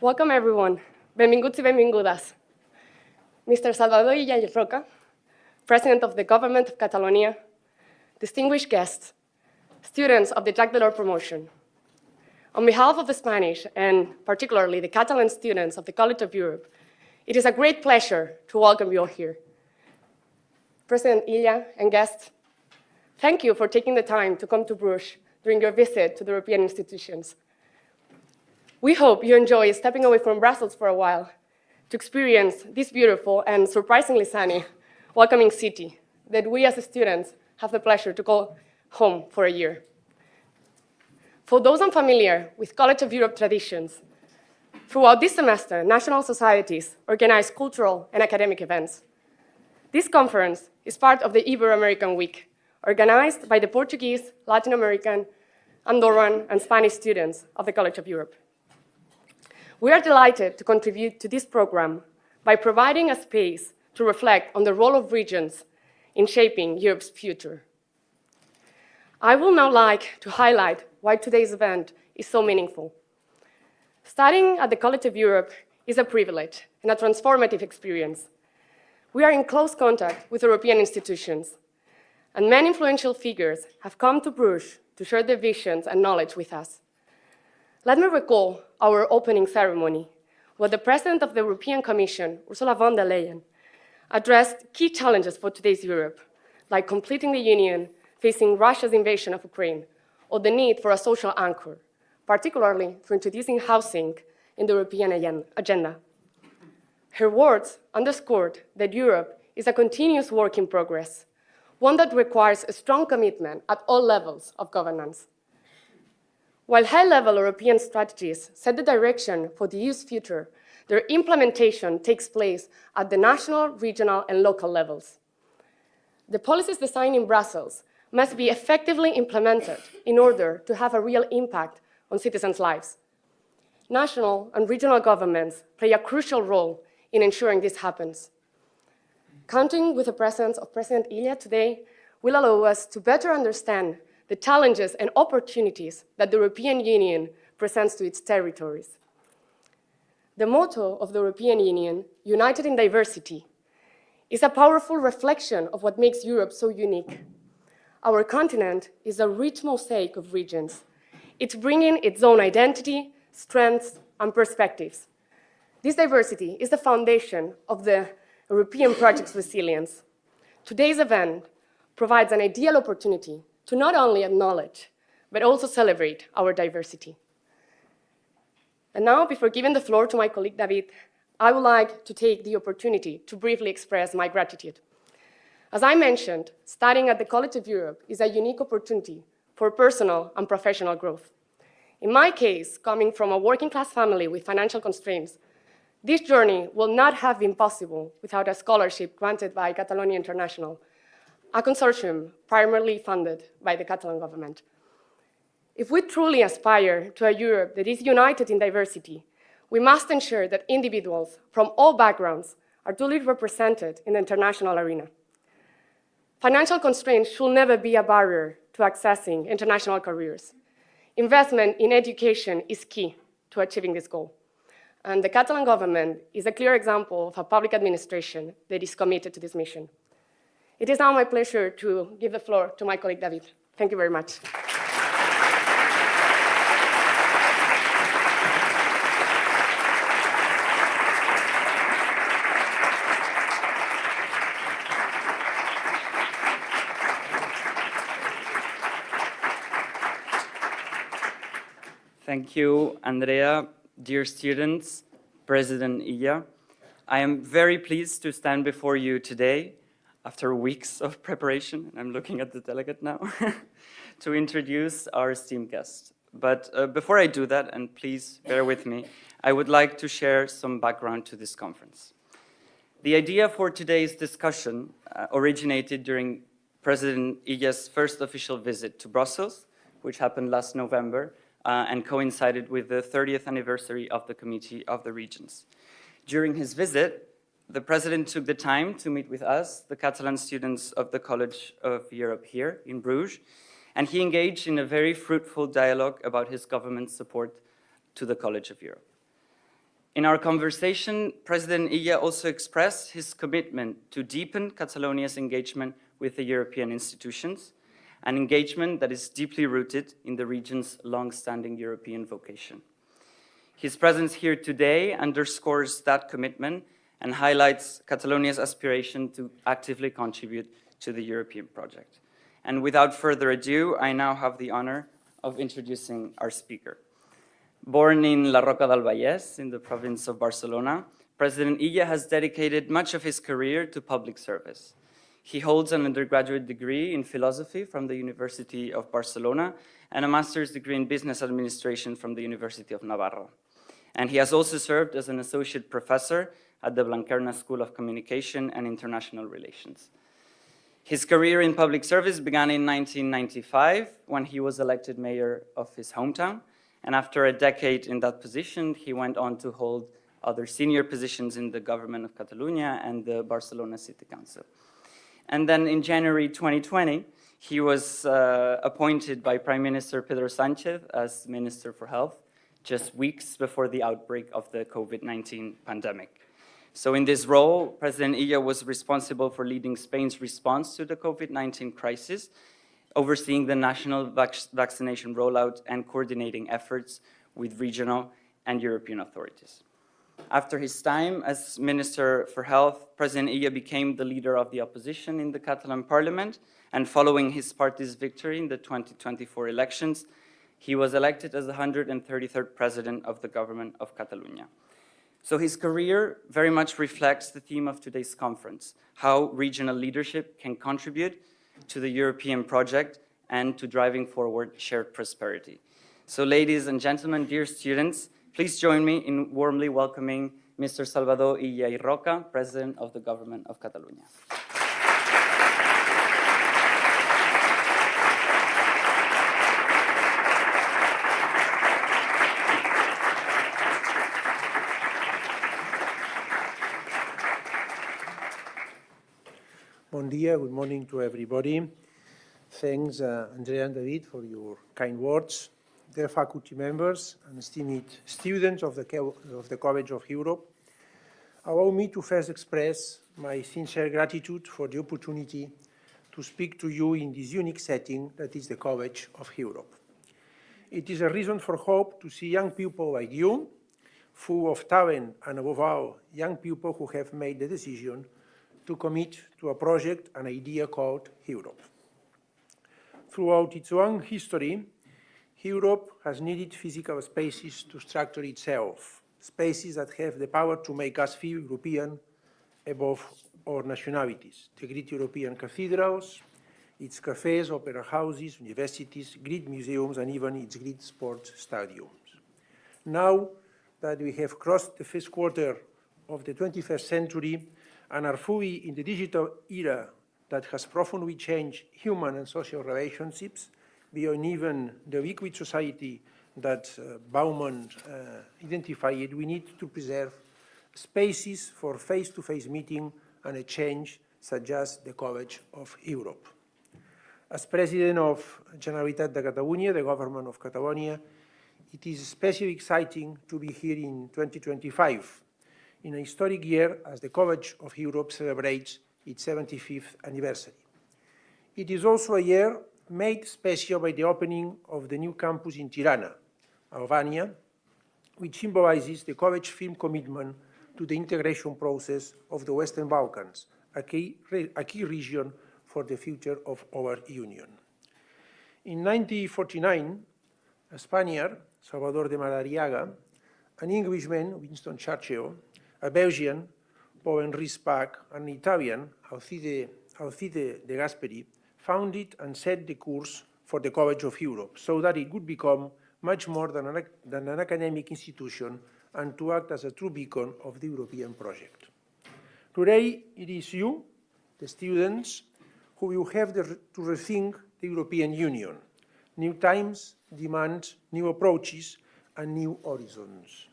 Welcome, everyone. Benvinguts i benvingudes. Mr. Salvador Illa, President of the Government of Catalonia, distinguished guests, students of the Jacques Delors promotion. On behalf of the Spanish, and particularly the Catalan students of the College of Europe, it is a great pleasure to welcome you all here. President Illa and guests, thank you for taking the time to come to Bruges during your visit to the European institutions. We hope you enjoy stepping away from Brussels for a while to experience this beautiful and surprisingly sunny, welcoming city that we as students have the pleasure to call home for a year. For those unfamiliar with College of Europe traditions, throughout this semester, national societies organize cultural and academic events. This conference is part of the Ibero-American Week, organized by the Portuguese, Latin American, Andorran, and Spanish students of the College of Europe. We are delighted to contribute to this program by providing a space to reflect on the role of regions in shaping Europe's future. I would now like to highlight why today's event is so meaningful. Studying at the College of Europe is a privilege and a transformative experience. We are in close contact with European institutions, and many influential figures have come to Bruges to share their visions and knowledge with us. Let me recall our opening ceremony, where the President of the European Commission, Ursula von der Leyen, addressed key challenges for today's Europe, like completing the Union, facing Russia's invasion of Ukraine, or the need for a social anchor, particularly for introducing housing in the European agenda. Her words underscored that Europe is a continuous work in progress, one that requires a strong commitment at all levels of governance. While high-level European strategies set the direction for the EU's future, their implementation takes place at the national, regional, and local levels. The policies designed in Brussels must be effectively implemented in order to have a real impact on citizens' lives. National and regional governments play a crucial role in ensuring this happens. Counting with the presence of President Illa today will allow us to better understand the challenges and opportunities that the European Union presents to its territories. The motto of the European Union, United in Diversity, is a powerful reflection of what makes Europe so unique. Our continent is a rich mosaic of regions. It's bringing its own identity, strengths, and perspectives. This diversity is the foundation of the European project's resilience. Today's event provides an ideal opportunity to not only acknowledge, but also celebrate our diversity. And now, before giving the floor to my colleague David, I would like to take the opportunity to briefly express my gratitude. As I mentioned, studying at the College of Europe is a unique opportunity for personal and professional growth. In my case, coming from a working-class family with financial constraints, this journey will not have been possible without a scholarship granted by Catalonia International, a consortium primarily funded by the Catalan government. If we truly aspire to a Europe that is united in diversity, we must ensure that individuals from all backgrounds are duly represented in the international arena. Financial constraints should never be a barrier to accessing international careers. Investment in education is key to achieving this goal. And the Catalan government is a clear example of a public administration that is committed to this mission. It is now my pleasure to give the floor to my colleague David. Thank you very much. Thank you, Andrea. Dear students, President Illa, I am very pleased to stand before you today after weeks of preparation, and I'm looking at the delegate now, to introduce our esteemed guest. But before I do that, and please bear with me, I would like to share some background to this conference. The idea for today's discussion originated during President Illa's first official visit to Brussels, which happened last November, and coincided with the 30th anniversary of the Committee of the Regions. During his visit, the President took the time to meet with us, the Catalan students of the College of Europe here in Bruges, and he engaged in a very fruitful dialogue about his government's support to the College of Europe. In our conversation, President Illa also expressed his commitment to deepen Catalonia's engagement with the European institutions, an engagement that is deeply rooted in the region's long-standing European vocation. His presence here today underscores that commitment and highlights Catalonia's aspiration to actively contribute to the European project. And without further ado, I now have the honor of introducing our speaker. Born in La Roca del Vallès, in the province of Barcelona, President Illa has dedicated much of his career to public service. He holds an undergraduate degree in philosophy from the University of Barcelona and a master's degree in business administration from the University of Navarra. And he has also served as an associate professor at the Blanquerna School of Communication and International Relations. His career in public service began in 1995 when he was elected mayor of his hometown. And after a decade in that position, he went on to hold other senior positions in the government of Catalonia and the Barcelona City Council. And then in January 2020, he was appointed by Prime Minister Pedro Sánchez as Minister for Health, just weeks before the outbreak of the COVID-19 pandemic. So in this role, President Illa was responsible for leading Spain's response to the COVID-19 crisis, overseeing the national vaccination rollout and coordinating efforts with regional and European authorities. After his time as Minister for Health, President Illa became the leader of the opposition in the Catalan parliament, and following his party's victory in the 2024 elections, he was elected as the 133rd president of the government of Catalonia. So his career very much reflects the theme of today's conference, how regional leadership can contribute to the European project and to driving forward shared prosperity. So ladies and gentlemen, dear students, please join me in warmly welcoming Mr. Salvador Illa y Roca, President of the Government of Catalonia. Bon dia, good morning to everybody. Thanks, Andrea and David, for your kind words. Dear faculty members and esteemed students of the College of Europe, allow me to first express my sincere gratitude for the opportunity to speak to you in this unique setting that is the College of Europe. It is a reason for hope to see young people like you, full of talent, and above all, young people who have made the decision to commit to a project, an idea called Europe. Throughout its long history, Europe has needed physical spaces to structure itself, spaces that have the power to make us feel European above our nationalities. The great European cathedrals, its cafes, opera houses, universities, great museums, and even its great sports stadiums. Now that we have crossed the first quarter of the 21st century, and are fully in the digital era that has profoundly changed human and social relationships beyond even the liquid society that Bauman identified, we need to preserve spaces for face-to-face meeting and exchange, such as the College of Europe. As President of Generalitat de Catalunya, the government of Catalonia, it is especially exciting to be here in 2025, in a historic year as the College of Europe celebrates its 75th anniversary. It is also a year made special by the opening of the new campus in Tirana, Albania, which symbolizes the College's firm commitment to the integration process of the Western Balkans, a key region for the future of our Union. In 1949, a Spaniard, Salvador de Madariaga, an Englishman, Winston Churchill, a Belgian, Paul-Henri Spaak, and an Italian, Alcide de Gasperi, founded and set the course for the College of Europe so that it would become much more than an academic institution and to act as a true beacon of the European project. Today, it is you, the students, who will have to rethink the European Union. New times demand new approaches and new horizons.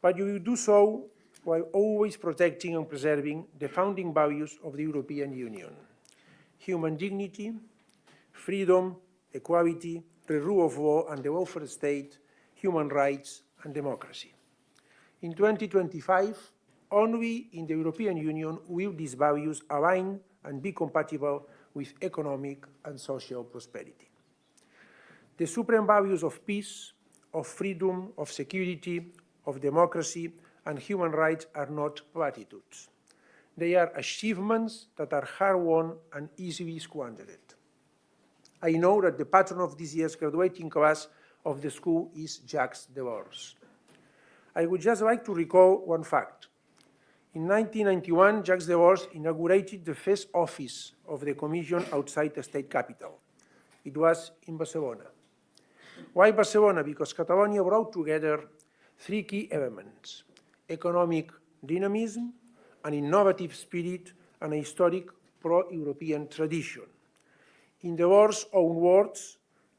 But you will do so while always protecting and preserving the founding values of the European Union: human dignity, freedom, equality, the rule of law and the welfare state, human rights, and democracy. In 2025, only in the European Union will these values align and be compatible with economic and social prosperity. The supreme values of peace, of freedom, of security, of democracy, and human rights are not platitudes. They are achievements that are hard-won and easily squandered. I know that the patron of this year's graduating class of the school is Jacques Delors. I would just like to recall one fact. In 1991, Jacques Delors inaugurated the first office of the Commission outside the state capital. It was in Barcelona. Why Barcelona? Because Catalonia brought together three key elements: economic dynamism, an innovative spirit, and a historic pro-European tradition. In Delors' own words,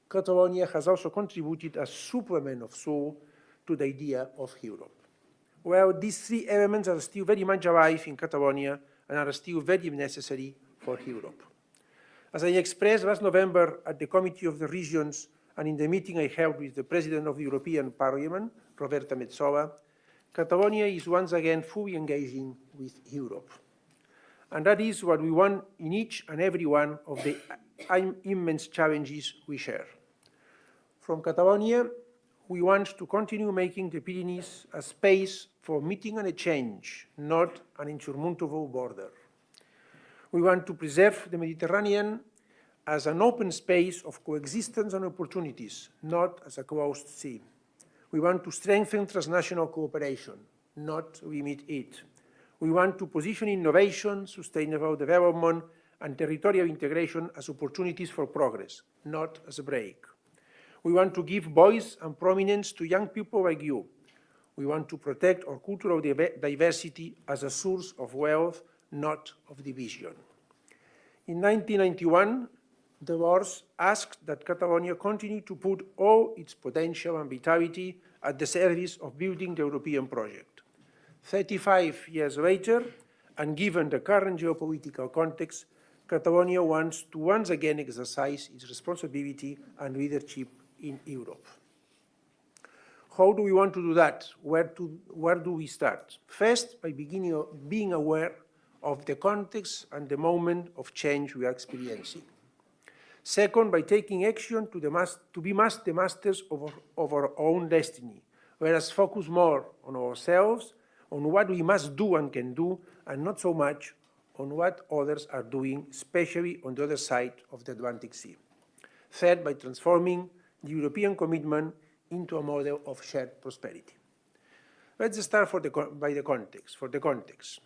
Catalonia has also contributed a supplement of soul to the idea of Europe. Well, these three elements are still very much alive in Catalonia and are still very necessary for Europe. As I expressed last November at the Committee of the Regions and in the meeting I held with the President of the European Parliament, Roberta Metsola, Catalonia is once again fully engaging with Europe. And that is what we want in each and every one of the immense challenges we share. From Catalonia, we want to continue making the Pyrenees a space for meeting and exchange, not an insurmountable border. We want to preserve the Mediterranean as an open space of coexistence and opportunities, not as a closed sea. We want to strengthen transnational cooperation, not limit it. We want to position innovation, sustainable development, and territorial integration as opportunities for progress, not as a break. We want to give voice and prominence to young people like you. We want to protect our cultural diversity as a source of wealth, not of division. In 1991, Delors asked that Catalonia continue to put all its potential and vitality at the service of building the European project. 35 years later, and given the current geopolitical context, Catalonia wants to once again exercise its responsibility and leadership in Europe. How do we want to do that? Where do we start? First, by being aware of the context and the moment of change we are experiencing. Second, by taking action to be the masters of our own destiny, whereas focus more on ourselves, on what we must do and can do, and not so much on what others are doing, especially on the other side of the Atlantic Sea. Third, by transforming the European commitment into a model of shared prosperity. Let's start by the context. For the context,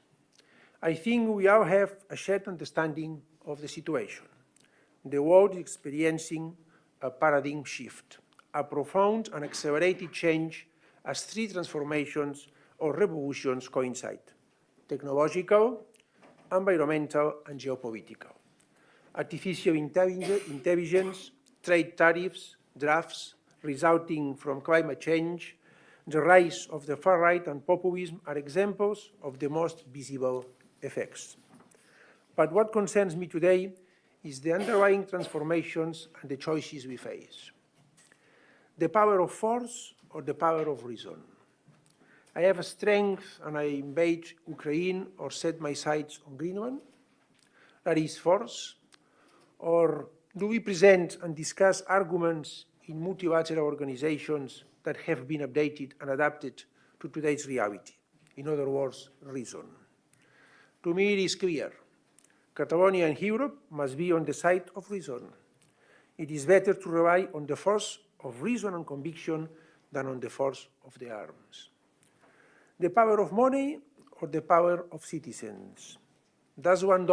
I think we all have a shared understanding of the situation. The world is experiencing a paradigm shift, a profound and accelerated change as three transformations or revolutions coincide: technological, environmental, and geopolitical. Artificial intelligence, trade tariffs, drafts resulting from climate change, the rise of the far right and populism are examples of the most visible effects. But what concerns me today is the underlying transformations and the choices we face. The power of force or the power of reason? I have a strength and I invade Ukraine or set my sights on Greenland? That is force? Or do we present and discuss arguments in multilateral organizations that have been updated and adapted to today's reality? In other words, reason. To me, it is clear. Catalonia and Europe must be on the side of reason. It is better to rely on the force of reason and conviction than on the force of the arms. The power of money or the power of citizens? Does $1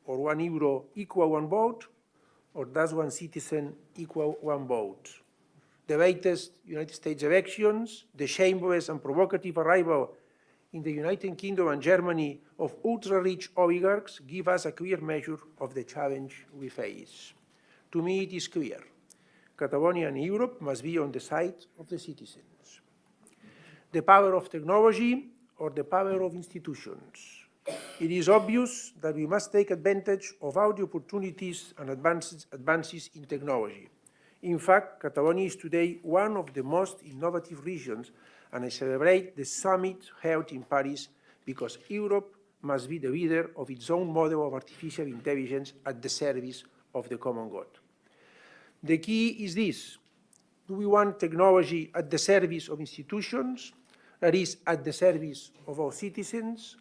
or €1 equal one vote, or does one citizen equal one vote? The latest United States elections, the shameless and provocative arrival in the United Kingdom and Germany of ultra-rich oligarchs give us a clear measure of the challenge we face. To me, it is clear. Catalonia and Europe must be on the side of the citizens. The power of technology or the power of institutions? It is obvious that we must take advantage of all the opportunities and advances in technology. In fact, Catalonia is today one of the most innovative regions and I celebrate the summit held in Paris because Europe must be the leader of its own model of artificial intelligence at the service of the common good. The key is this: do we want technology at the service of institutions, that is, at the service of our citizens,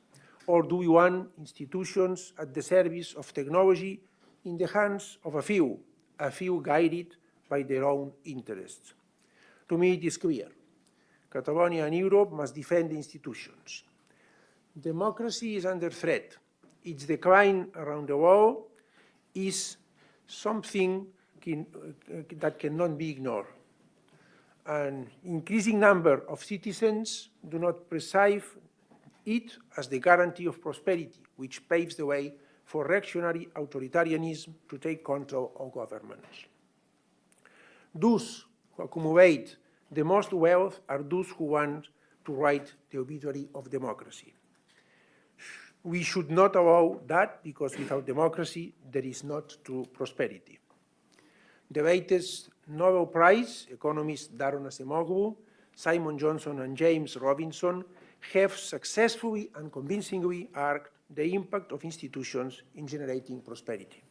or do we want institutions at the service of technology in the hands of a few guided by their own interests? To me, it is clear. Catalonia and Europe must defend the institutions. Democracy is under threat. Its decline around the world is something that cannot be ignored. An increasing number of citizens do not perceive it as the guarantee of prosperity, which paves the way for reactionary authoritarianism to take control of governments. Those who accumulate the most wealth are those who want to write the obituary of democracy. We should not allow that, because without democracy, there is not true prosperity. The latest Nobel Prize economists Daron Acemoglu, Simon Johnson, and James Robinson have successfully and convincingly argued the impact of institutions in generating prosperity.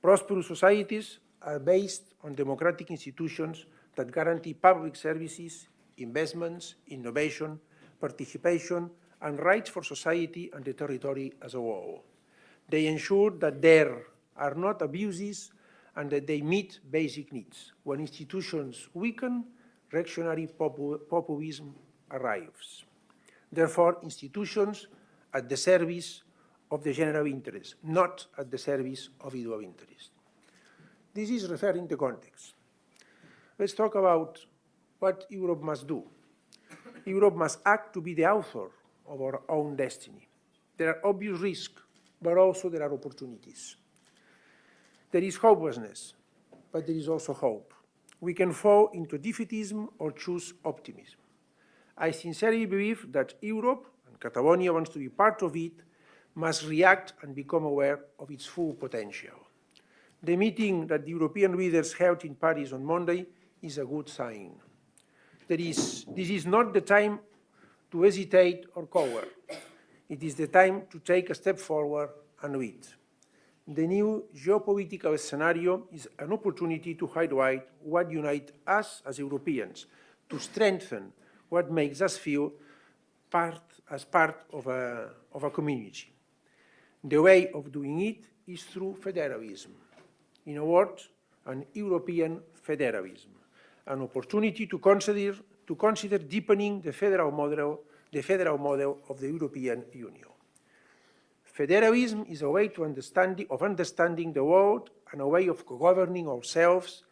Prosperous societies are based on democratic institutions that guarantee public services, investments, innovation, participation, and rights for society and the territory as a whole. They ensure that there are not abuses and that they meet basic needs. When institutions weaken, reactionary populism arrives. Therefore, institutions at the service of the general interest, not at the service of individual interest. This is referring to context. Let's talk about what Europe must do. Europe must act to be the author of our own destiny. There are obvious risks, but also there are opportunities. There is hopelessness, but there is also hope. We can fall into defeatism or choose optimism. I sincerely believe that Europe, and Catalonia wants to be part of it, must react and become aware of its full potential. The meeting that the European leaders held in Paris on Monday is a good sign. This is not the time to hesitate or cower. It is the time to take a step forward and lead. The new geopolitical scenario is an opportunity to highlight what unites us as Europeans, to strengthen what makes us feel part of a community. The way of doing it is through federalism. In a word, an European federalism, an opportunity to consider deepening the federal model of the European Union. Federalism is a way of understanding the world and a way of governing ourselves,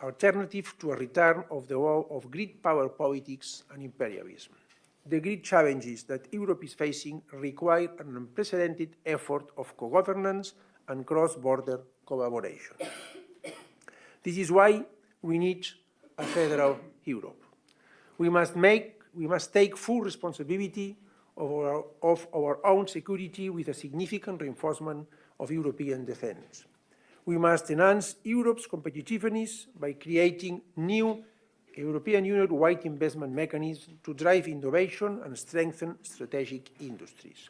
alternative to a return of the world of great power politics and imperialism. The great challenges that Europe is facing require an unprecedented effort of co-governance and cross-border collaboration. This is why we need a federal Europe. We must take full responsibility of our own security with a significant reinforcement of European defense. We must enhance Europe's competitiveness by creating new European Union-wide investment mechanisms to drive innovation and strengthen strategic industries.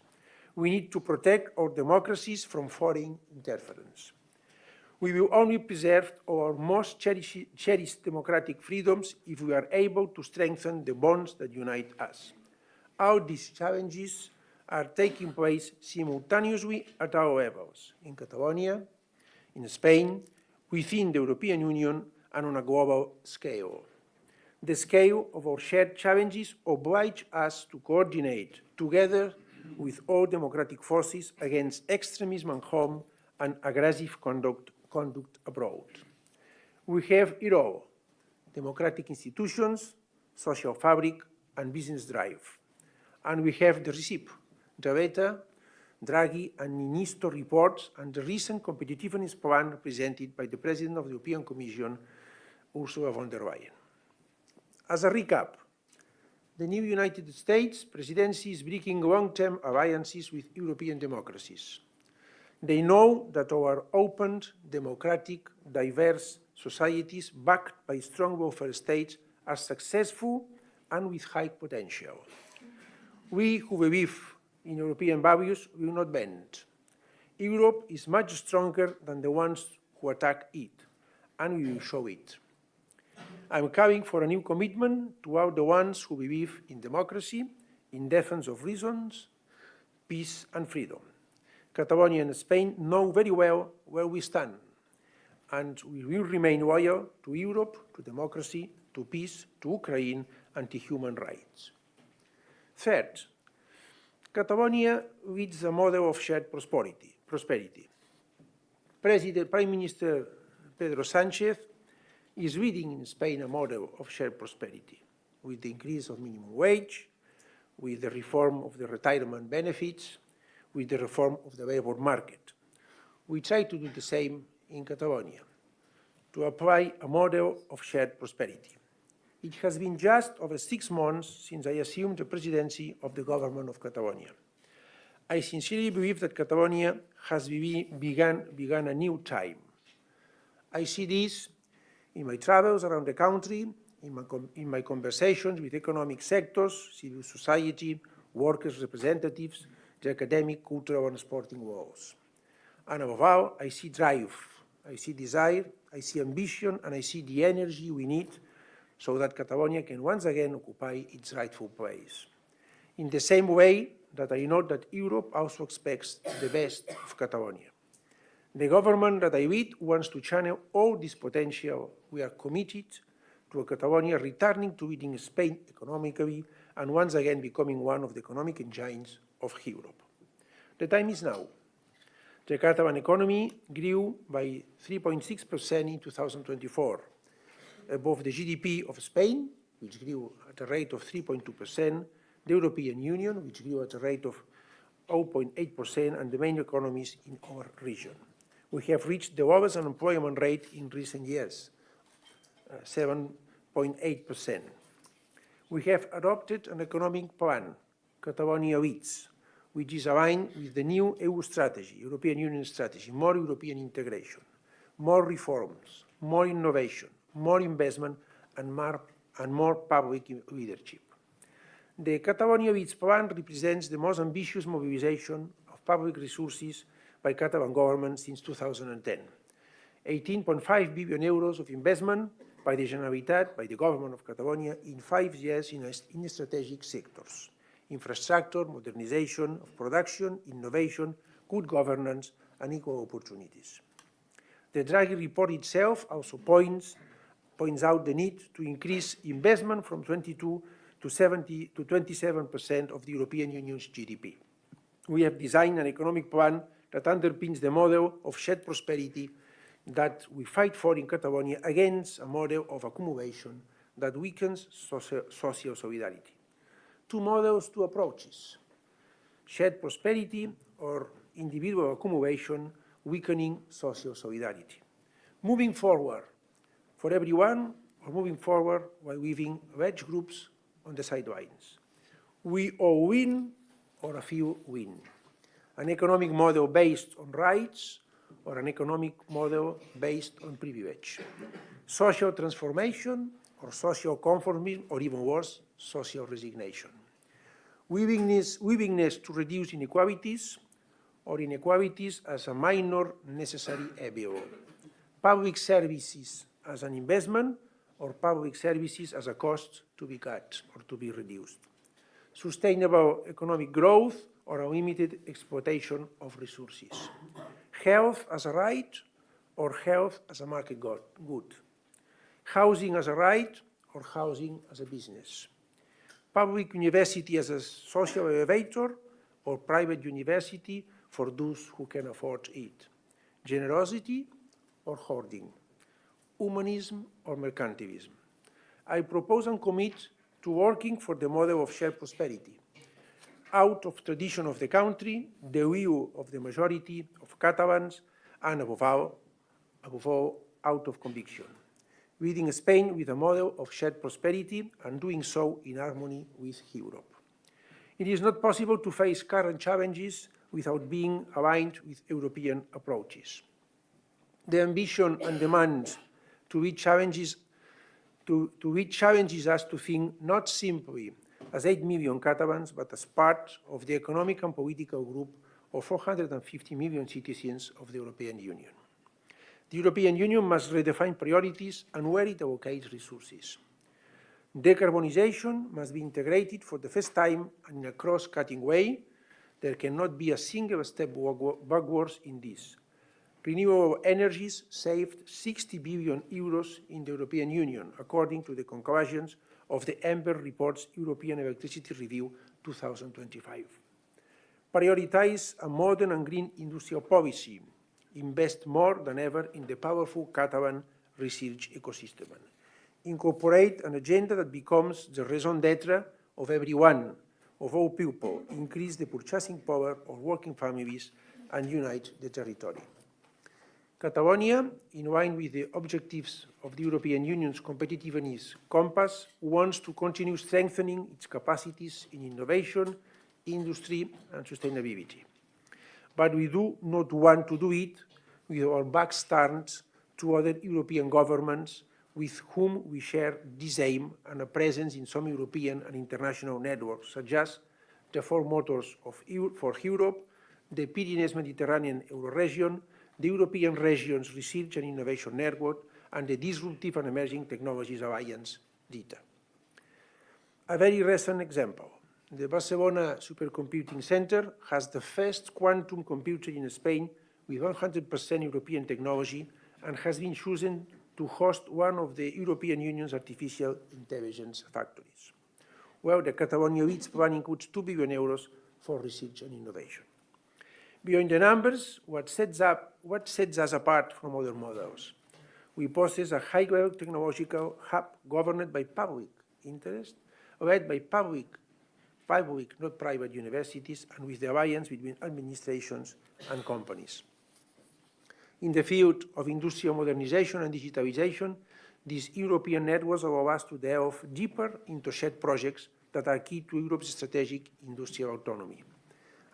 We need to protect our democracies from foreign interference. We will only preserve our most cherished democratic freedoms if we are able to strengthen the bonds that unite us. All these challenges are taking place simultaneously at all levels, in Catalonia, in Spain, within the European Union, and on a global scale. The scale of our shared challenges obliges us to coordinate together with all democratic forces against extremism at home and aggressive conduct abroad. We have it all: democratic institutions, social fabric, and business drive. And we have the recipe: the Letta, Draghi, and Ministro reports and the recent competitiveness plan presented by the President of the European Commission, Ursula von der Leyen. As a recap, the new United States presidency is breaking long-term alliances with European democracies. They know that our open, democratic, diverse societies backed by strong welfare states are successful and with high potential. We who believe in European values will not bend. Europe is much stronger than the ones who attack it, and we will show it. I'm calling for a new commitment to all the ones who believe in democracy, in defense of reasons, peace and freedom. Catalonia and Spain know very well where we stand, and we will remain loyal to Europe, to democracy, to peace, to Ukraine, and to human rights. Third, Catalonia leads a model of shared prosperity. Prime Minister Pedro Sánchez is leading in Spain a model of shared prosperity, with the increase of minimum wage, with the reform of the retirement benefits, with the reform of the labor market. We try to do the same in Catalonia, to apply a model of shared prosperity. It has been just over 6 months since I assumed the presidency of the government of Catalonia. I sincerely believe that Catalonia has begun a new time. I see this in my travels around the country, in my conversations with economic sectors, civil society, workers' representatives, the academic, cultural and sporting worlds. And above all, I see drive, I see desire, I see ambition, and I see the energy we need so that Catalonia can once again occupy its rightful place. In the same way that I know that Europe also expects the best of Catalonia. The government that I lead wants to channel all this potential. We are committed to a Catalonia returning to leading Spain economically and once again becoming one of the economic engines of Europe. The time is now. The Catalan economy grew by 3.6% in 2024, above the GDP of Spain, which grew at a rate of 3.2%, the European Union, which grew at a rate of 0.8%, and the main economies in our region. We have reached the lowest unemployment rate in recent years, 7.8%. We have adopted an economic plan, Catalonia Leads, which is aligned with the new EU strategy, European Union strategy, more European integration, more reforms, more innovation, more investment, and more public leadership. The Catalonia Leads plan represents the most ambitious mobilization of public resources by Catalan government since 2010. 18.5 billion euros of investment by the Generalitat, by the government of Catalonia, in 5 years in strategic sectors: infrastructure, modernization of production, innovation, good governance, and equal opportunities. The Draghi report itself also points out the need to increase investment from 22 to 27% of the European Union's GDP. We have designed an economic plan that underpins the model of shared prosperity that we fight for in Catalonia against a model of accumulation that weakens social solidarity. 2 models, 2 approaches: shared prosperity or individual accumulation, weakening social solidarity. Moving forward for everyone, or moving forward while leaving large groups on the sidelines. We all win, or a few win. An economic model based on rights, or an economic model based on privilege. Social transformation, or social conformism, or even worse, social resignation. Willingness to reduce inequalities, or inequalities as a minor necessary evil. Public services as an investment, or public services as a cost to be cut or to be reduced. Sustainable economic growth, or a limited exploitation of resources. Health as a right, or health as a market good. Housing as a right, or housing as a business. Public university as a social elevator, or private university for those who can afford it. Generosity or hoarding. Humanism or mercantilism. I propose and commit to working for the model of shared prosperity, out of tradition of the country, the will of the majority of Catalans, and above all, out of conviction. Leading Spain with a model of shared prosperity and doing so in harmony with Europe. It is not possible to face current challenges without being aligned with European approaches. The ambition and demands to meet challenges to which challenges us to think not simply as 8 million Catalans, but as part of the economic and political group of 450 million citizens of the European Union. The European Union must redefine priorities and where it allocates resources. Decarbonisation must be integrated for the first time and in a cross-cutting way. There cannot be a single step backwards in this. Renewable energies saved 60 billion euros in the European Union, according to the conclusions of the Amber Report's European Electricity Review 2025. Prioritize a modern and green industrial policy. Invest more than ever in the powerful Catalan research ecosystem. Incorporate an agenda that becomes the raison d'etre of everyone, of all people, increase the purchasing power of working families, and unite the territory. Catalonia, in line with the objectives of the European Union's competitiveness compass, wants to continue strengthening its capacities in innovation, industry, and sustainability. But we do not want to do it with our backs turned to other European governments with whom we share this aim and a presence in some European and international networks, such as the Four Motors for Europe, the Pyrenees-Mediterranean Euroregion, the European Regions Research and Innovation Network, and the Disruptive and Emerging Technologies Alliance, DITA. A very recent example. The Barcelona Supercomputing Center has the first quantum computer in Spain with 100% European technology and has been chosen to host one of the European Union's artificial intelligence factories. Well, the Catalonia Leads plan includes 2 billion euros for research and innovation. Beyond the numbers, what sets us apart from other models? We possess a high-level technological hub governed by public interest, led by public, not private universities, and with the alliance between administrations and companies. In the field of industrial modernization and digitalization, these European networks allow us to delve deeper into shared projects that are key to Europe's strategic industrial autonomy.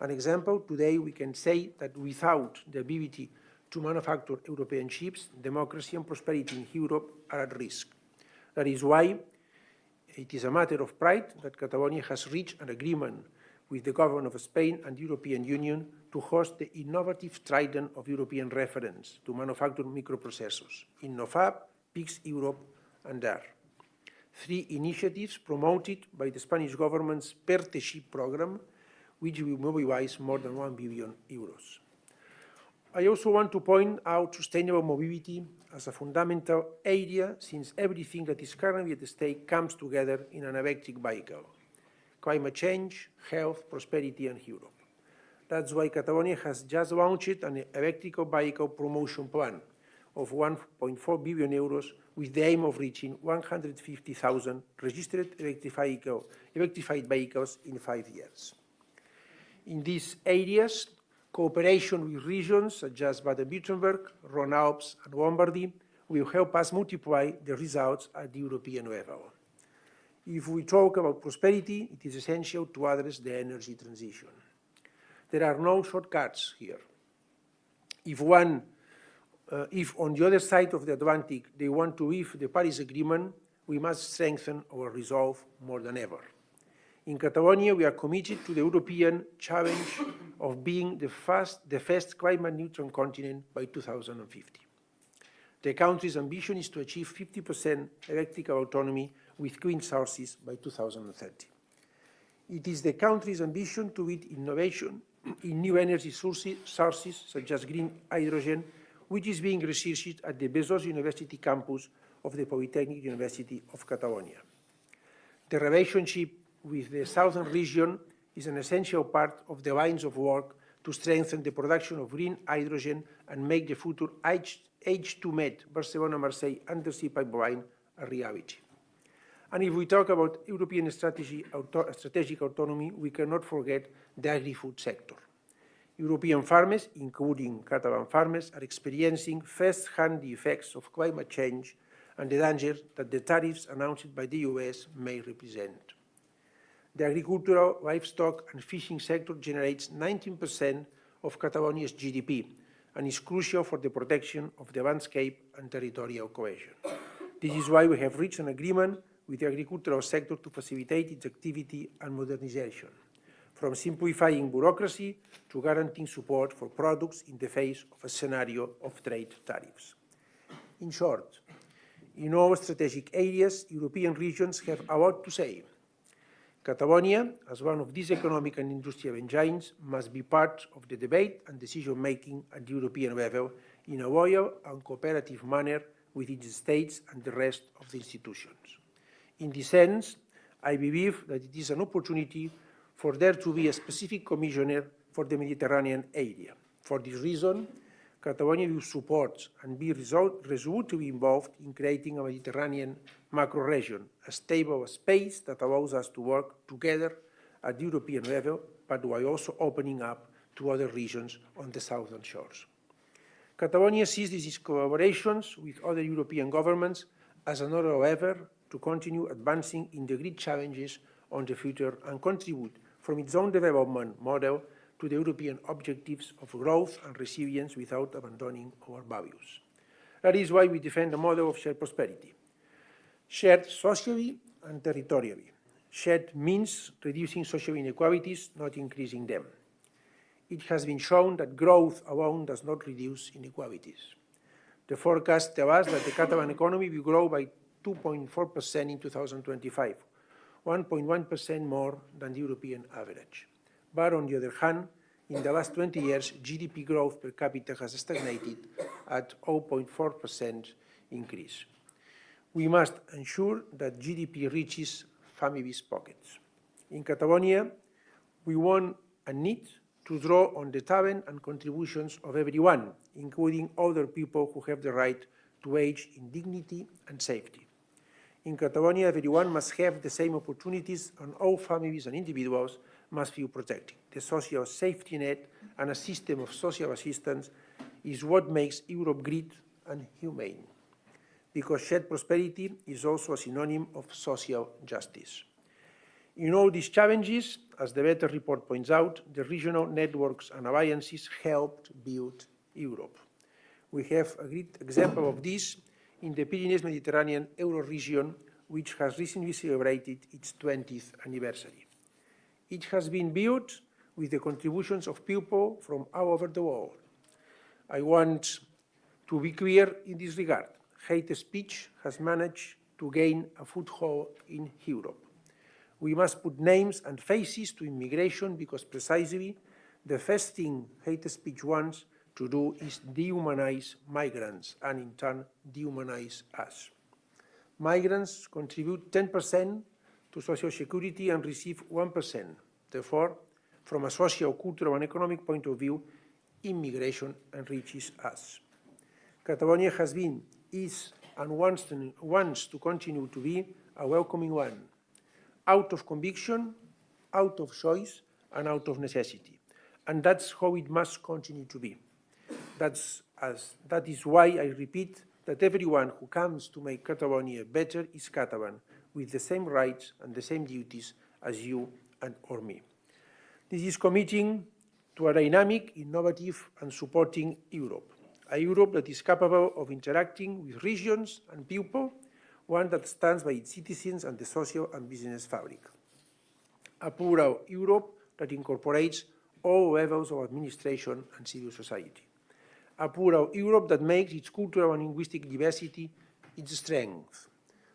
An example, today we can say that without the ability to manufacture European chips, democracy and prosperity in Europe are at risk. That is why it is a matter of pride that Catalonia has reached an agreement with the government of Spain and the European Union to host the innovative trident of European reference to manufacture microprocessors, InnoFab, PIX Europe, and DAR. 3 initiatives promoted by the Spanish government's PERTE program, which will mobilize more than 1 billion euros. I also want to point out sustainable mobility as a fundamental area, since everything that is currently at stake comes together in an electric vehicle: climate change, health, prosperity, and Europe. That's why Catalonia has just launched an electrical vehicle promotion plan of 1.4 billion euros with the aim of reaching 150,000 registered electrified vehicles in 5 years. In these areas, cooperation with regions such as Baden-Württemberg, Rhône-Alpes, and Lombardy will help us multiply the results at the European level. If we talk about prosperity, it is essential to address the energy transition. There are no shortcuts here. If on the other side of the Atlantic they want to leave the Paris Agreement, we must strengthen our resolve more than ever. In Catalonia, we are committed to the European challenge of being the first climate-neutral continent by 2050. The country's ambition is to achieve 50% electrical autonomy with clean sources by 2030. It is the country's ambition to lead innovation in new energy sources such as green hydrogen, which is being researched at the Bezos University campus of the Polytechnic University of Catalonia. The relationship with the southern region is an essential part of the lines of work to strengthen the production of green hydrogen and make the future H2Med Barcelona-Marseille undersea pipeline a reality. And if we talk about European strategic autonomy, we cannot forget the agri-food sector. European farmers, including Catalan farmers, are experiencing first-hand the effects of climate change and the danger that the tariffs announced by the US may represent. The agricultural, livestock, and fishing sector generates 19% of Catalonia's GDP and is crucial for the protection of the landscape and territorial cohesion. This is why we have reached an agreement with the agricultural sector to facilitate its activity and modernization, from simplifying bureaucracy to guaranteeing support for products in the face of a scenario of trade tariffs. In short, in all strategic areas, European regions have a lot to say. Catalonia, as one of these economic and industrial engines, must be part of the debate and decision-making at the European level in a loyal and cooperative manner with its states and the rest of the institutions. In this sense, I believe that it is an opportunity for there to be a specific commissioner for the Mediterranean area. For this reason, Catalonia will support and be resolutely involved in creating a Mediterranean macro-region, a stable space that allows us to work together at the European level, but while also opening up to other regions on the southern shores. Catalonia sees these collaborations with other European governments as another lever to continue advancing in the great challenges on the future and contribute from its own development model to the European objectives of growth and resilience without abandoning our values. That is why we defend a model of shared prosperity, shared socially and territorially. Shared means reducing social inequalities, not increasing them. It has been shown that growth alone does not reduce inequalities. The forecasts tell us that the Catalan economy will grow by 2.4% in 2025, 1.1% more than the European average. But on the other hand, in the last 20 years, GDP growth per capita has stagnated at 0.4% increase. We must ensure that GDP reaches families' pockets. In Catalonia, we want and need to draw on the talent and contributions of everyone, including other people who have the right to age in dignity and safety. In Catalonia, everyone must have the same opportunities, and all families and individuals must feel protected. The social safety net and a system of social assistance is what makes Europe great and humane, because shared prosperity is also a synonym of social justice. In all these challenges, as the Better report points out, the regional networks and alliances helped build Europe. We have a great example of this in the Pyrenees-Mediterranean Euro-region, which has recently celebrated its 20th anniversary. It has been built with the contributions of people from all over the world. I want to be clear in this regard. Hate speech has managed to gain a foothold in Europe. We must put names and faces to immigration because precisely the first thing hate speech wants to do is dehumanize migrants and in turn dehumanize us. Migrants contribute 10% to social security and receive 1%. Therefore, from a social, cultural and economic point of view, immigration enriches us. Catalonia has been, is and wants to continue to be a welcoming one, out of conviction, out of choice and out of necessity. And that's how it must continue to be. That is why I repeat that everyone who comes to make Catalonia better is Catalan, with the same rights and the same duties as you and or me. This is committing to a dynamic, innovative and supporting Europe, a Europe that is capable of interacting with regions and people, one that stands by its citizens and the social and business fabric. A plural Europe that incorporates all levels of administration and civil society. A plural Europe that makes its cultural and linguistic diversity its strength.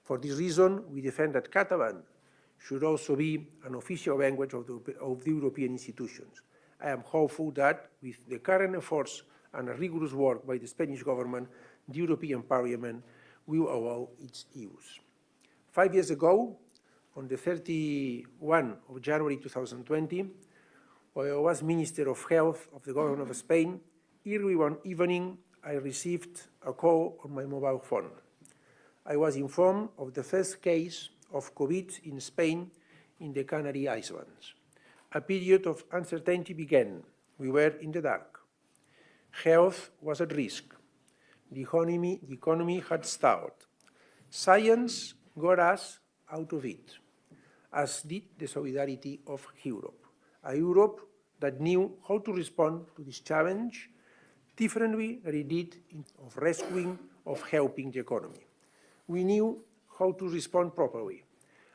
For this reason, we defend that Catalan should also be an official language of the European institutions. I am hopeful that, with the current efforts and a rigorous work by the Spanish government, the European Parliament will allow its use. 5 years ago, on the 31 of January 2020, while I was Minister of Health of the Government of Spain, early one evening I received a call on my mobile phone. I was informed of the first case of COVID in Spain in the Canary Islands. A period of uncertainty began. We were in the dark. Health was at risk. The economy had stalled. Science got us out of it, as did the solidarity of Europe. A Europe that knew how to respond to this challenge differently than it did of rescuing, of helping the economy. we knew how to respond properly,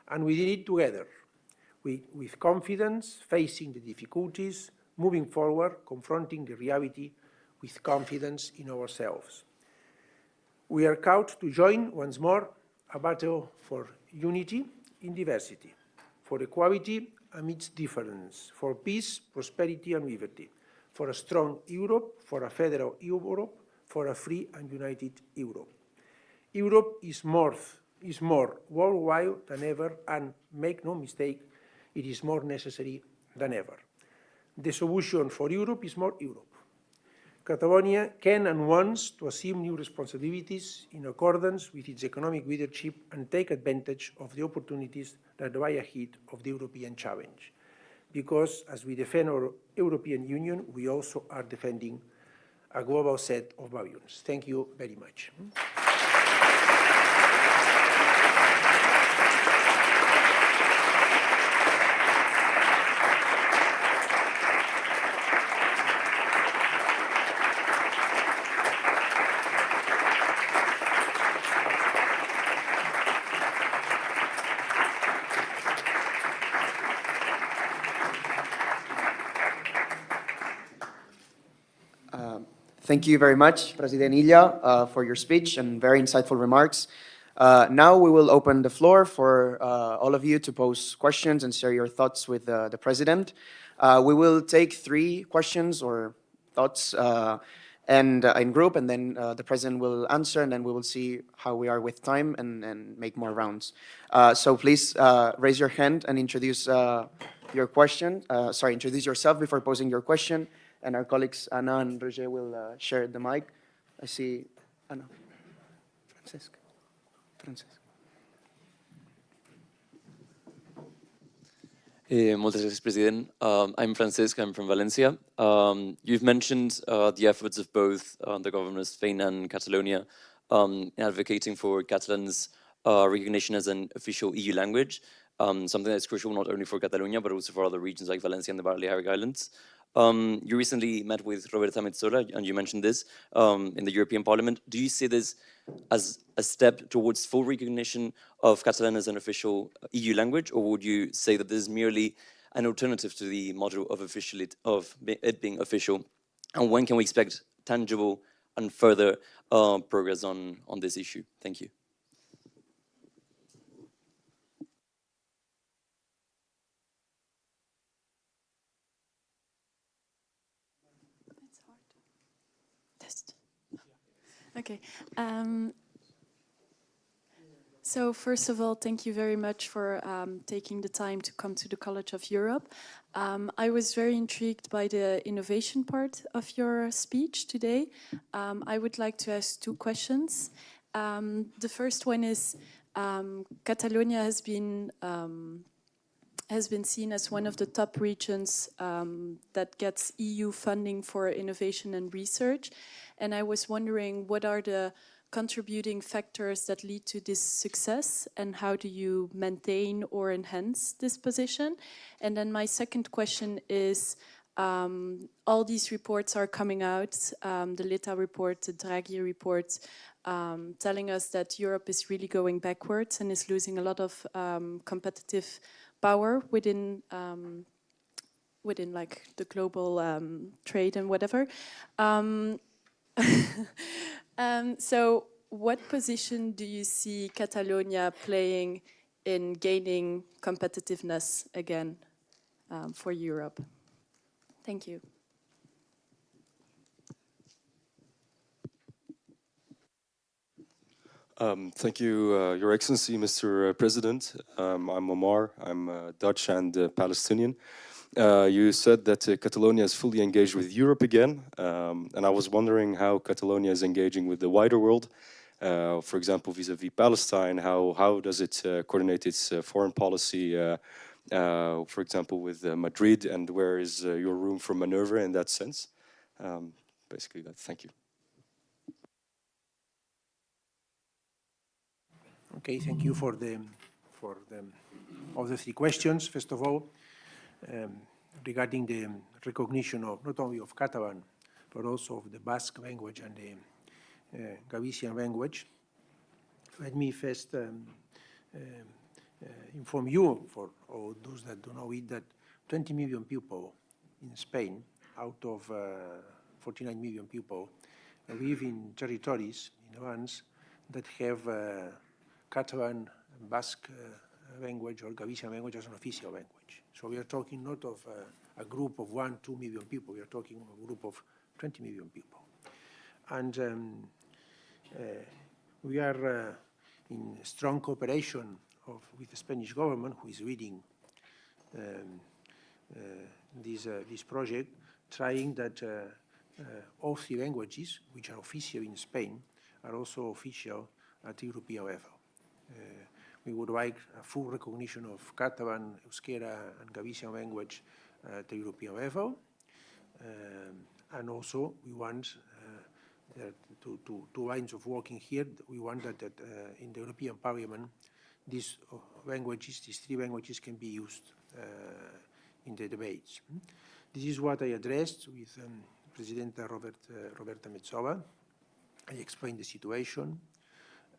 and we did it together, with confidence, facing the difficulties, moving forward, confronting the reality with confidence in ourselves. We are called to join once more a battle for unity in diversity, for equality amidst difference, for peace, prosperity and liberty, for a strong Europe, for a federal Europe, for a free and united Europe. Europe is more worldwide than ever, and make no mistake, it is more necessary than ever. The solution for Europe is more Europe. Catalonia can and wants to assume new responsibilities in accordance with its economic leadership and take advantage of the opportunities that lie ahead of the European challenge. Because as we defend our European Union, we also are defending a global set of values. Thank you very much. Thank you very much, President Illa, for your speech and very insightful remarks. Now we will open the floor for all of you to pose questions and share your thoughts with the President. We will take 3 questions or thoughts in group, and then the President will answer, and then we will see how we are with time and make more rounds. So please raise your hand and introduce your question. Introduce yourself before posing your question. And our colleagues Anna and Roger will share the mic. I see Anna. Francesca. Moltes gràcies, President. I'm Francesc, I'm from Valencia. You've mentioned the efforts of both the government of Spain and Catalonia in advocating for Catalan's recognition as an official EU language, something that's crucial not only for Catalonia, but also for other regions like Valencia and the Balearic Islands. You recently met with Roberta Metsola, and you mentioned this in the European Parliament. Do you see this as a step towards full recognition of Catalan as an official EU language, or would you say that this is merely an alternative to the model of it being official? And when can we expect tangible and further progress on this issue? Thank you. Okay. So first of all, thank you very much for taking the time to come to the College of Europe. I was very intrigued by the innovation part of your speech today. I would like to ask 2 questions. The first one is, Catalonia has been seen as one of the top regions that gets EU funding for innovation and research. And I was wondering, what are the contributing factors that lead to this success, and how do you maintain or enhance this position? And then my second question is, all these reports are coming out, the Letta report, the Draghi report, telling us that Europe is really going backwards and is losing a lot of competitive power within like the global trade and whatever. So what position do you see Catalonia playing in gaining competitiveness again for Europe? Thank you. Thank you, Your Excellency, Mr. President. I'm Omar, I'm Dutch and Palestinian. You said that Catalonia is fully engaged with Europe again, and I was wondering how Catalonia is engaging with the wider world. For example, vis-a-vis Palestine, how does it coordinate its foreign policy, for example, with Madrid, and where is your room for maneuver in that sense? Basically that. Thank you. Okay, thank you for all the 3 questions. First of all, regarding the recognition of not only of Catalan, but also of the Basque language and the Galician language. Let me first inform you, for all those that don't know it, that 20 million people in Spain, out of 49 million people, live in territories, in lands, that have Catalan, Basque language or Galician language as an official language. So we are talking not of a group of 1, 2 million people, we are talking of a group of 20 million people. And we are in strong cooperation with the Spanish government, who is leading this project, trying that all 3 languages, which are official in Spain, are also official at the European level. We would like a full recognition of Catalan, Euskera, and Galician language at the European level. And also, we want two lines of working here. We want that in the European Parliament, these languages, these 3 languages, can be used in the debates. This is what I addressed with President Roberta Metsola. I explained the situation,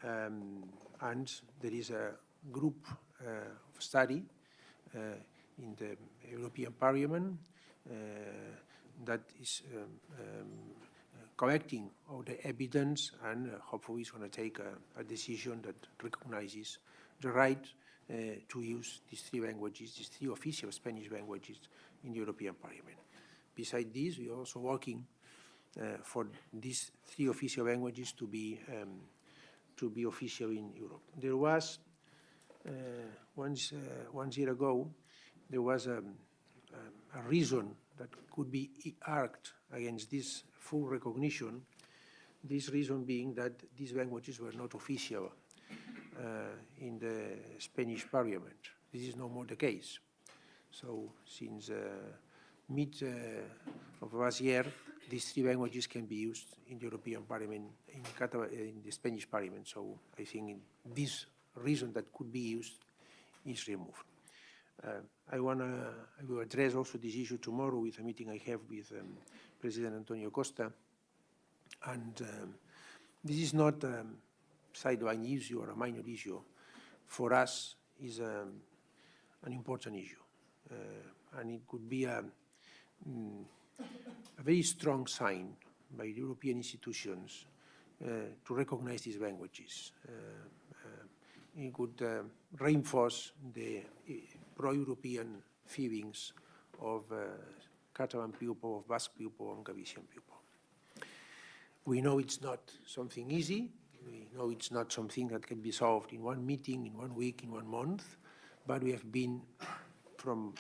and there is a group of study in the European Parliament that is collecting all the evidence, and hopefully is going to take a decision that recognizes the right to use these 3 languages, these 3 official Spanish languages in the European Parliament. Besides this, we are also working for these 3 official languages to be official in Europe. There was, one year ago, there was a reason that could be argued against this full recognition, this reason being that these languages were not official in the Spanish Parliament. This is no more the case. So since mid of last year, these 3 languages can be used in the European Parliament, in the Spanish Parliament. So I think this reason that could be used is removed. I will address also this issue tomorrow with a meeting I have with President Antonio Costa. And this is not a sideline issue or a minor issue. For us, is an important issue. And it could be a very strong sign by the European institutions to recognize these languages. It could reinforce the pro-European feelings of Catalan people, of Basque people, and Galician people. We know it's not something easy. We know it's not something that can be solved in one meeting, in 1 week, in 1 month, but we have been from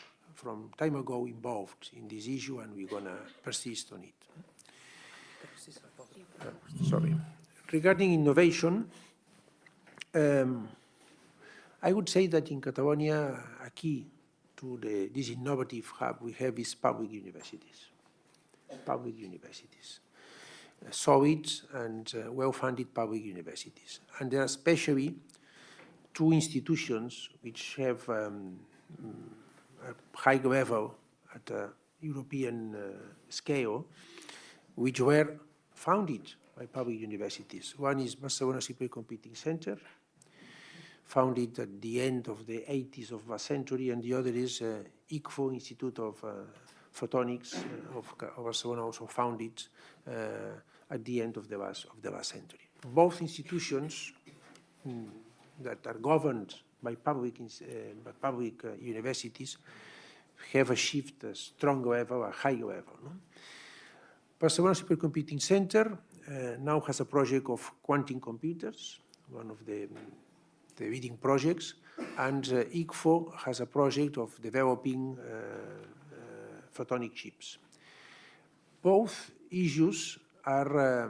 time ago involved in this issue, and we're going to persist on it. Sorry. Regarding innovation, I would say that in Catalonia, a key to this innovative hub we have is public universities. Public universities. Solid and well-funded public universities. And there are especially 2 institutions which have a high level at a European scale, which were founded by public universities. One is Barcelona Supercomputing Center, founded at the end of the 80s of last century, and the other is ICFO, Institute of Photonics of Barcelona, also founded at the end of the last century. Both institutions that are governed by public universities have achieved a strong level, a high level. No? Barcelona Supercomputing Center now has a project of quantum computers, one of the leading projects, and ICFO has a project of developing photonic chips. Both issues are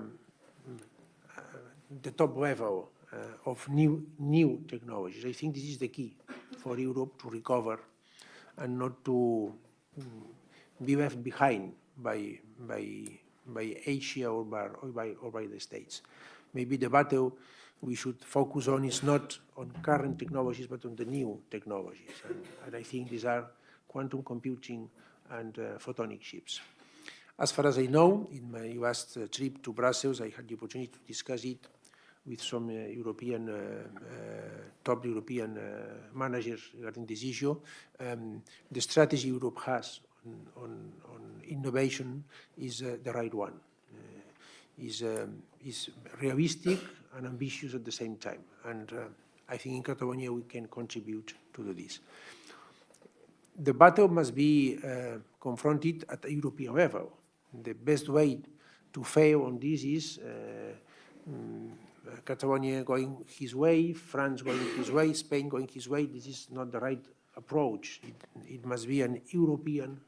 the top level of new technologies. I think this is the key for Europe to recover and not to be left behind by Asia or by the States. Maybe the battle we should focus on is not on current technologies, but on the new technologies. And I think these are quantum computing and photonic chips. As far as I know, in my last trip to Brussels, I had the opportunity to discuss it with some top European managers regarding this issue. The strategy Europe has on innovation is the right one. Is realistic and ambitious at the same time. And I think in Catalonia we can contribute to do this. The battle must be confronted at a European level. The best way to fail on this is Catalonia going his way, France going his way, Spain going his way. This is not the right approach. It must be an European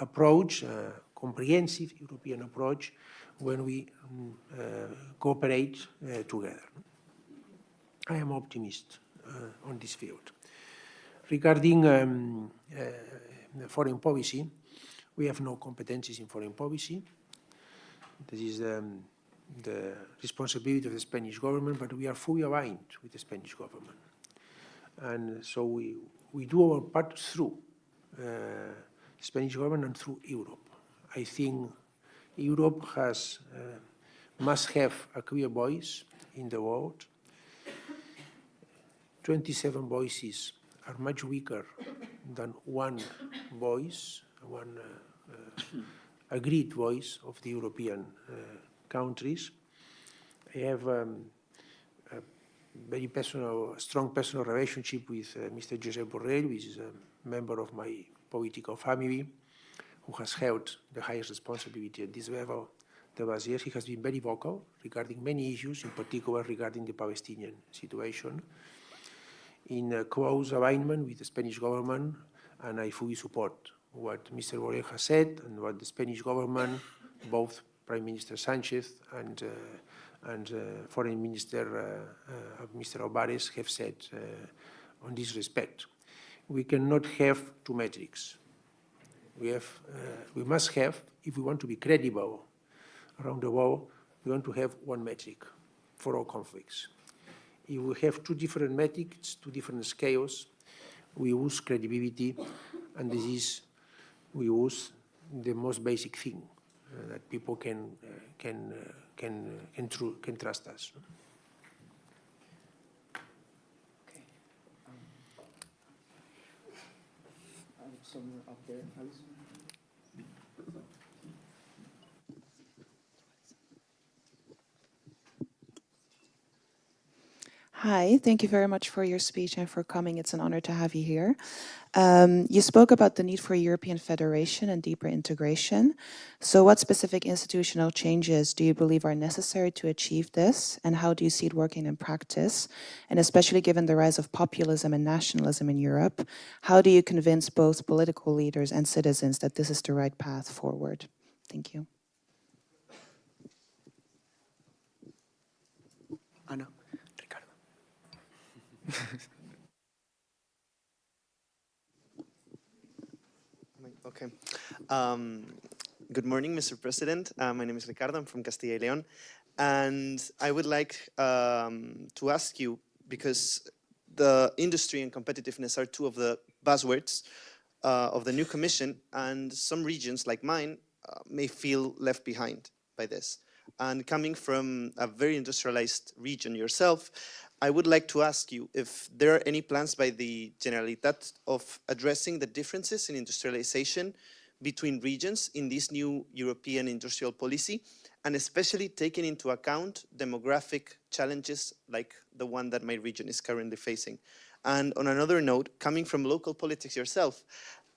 approach, a comprehensive European approach when we cooperate together. I am optimist on this field. Regarding foreign policy, we have no competencies in foreign policy. This is the responsibility of the Spanish government, but we are fully aligned with the Spanish government. And so we do our part through the Spanish government and through Europe. I think Europe must have a clear voice in the world. 27 voices are much weaker than one voice, one agreed voice of the European countries. I have a very strong personal relationship with Mr. Josep Borrell, which is a member of my political family, who has held the highest responsibility at this level the last years. He has been very vocal regarding many issues, in particular regarding the Palestinian situation, in close alignment with the Spanish government, and I fully support what Mr. Borrell has said and what the Spanish government, both Prime Minister Sanchez and Foreign Minister Mr. Alvarez have said on this respect. We cannot have two metrics. We must have, if we want to be credible around the world, we want to have one metric for all conflicts. If we have two different metrics, two different scales, we lose credibility, and this is, we lose the most basic thing, that people can trust us. Okay. Somewhere up there, Alice. Hi, thank you very much for your speech and for coming. It's an honor to have you here. You spoke about the need for European federation and deeper integration. So what specific institutional changes do you believe are necessary to achieve this, and how do you see it working in practice? And especially given the rise of populism and nationalism in Europe, how do you convince both political leaders and citizens that this is the right path forward? Thank you. Ana, Ricardo. Okay. Good morning, Mr. President. My name is Ricardo. I'm from Castilla y León. And I would like to ask you, because the industry and competitiveness are two of the buzzwords of the new Commission, and some regions like mine may feel left behind by this. And coming from a very industrialized region yourself, I would like to ask you if there are any plans by the Generalitat of addressing the differences in industrialization between regions in this new European industrial policy, and especially taking into account demographic challenges like the one that my region is currently facing. And on another note, coming from local politics yourself,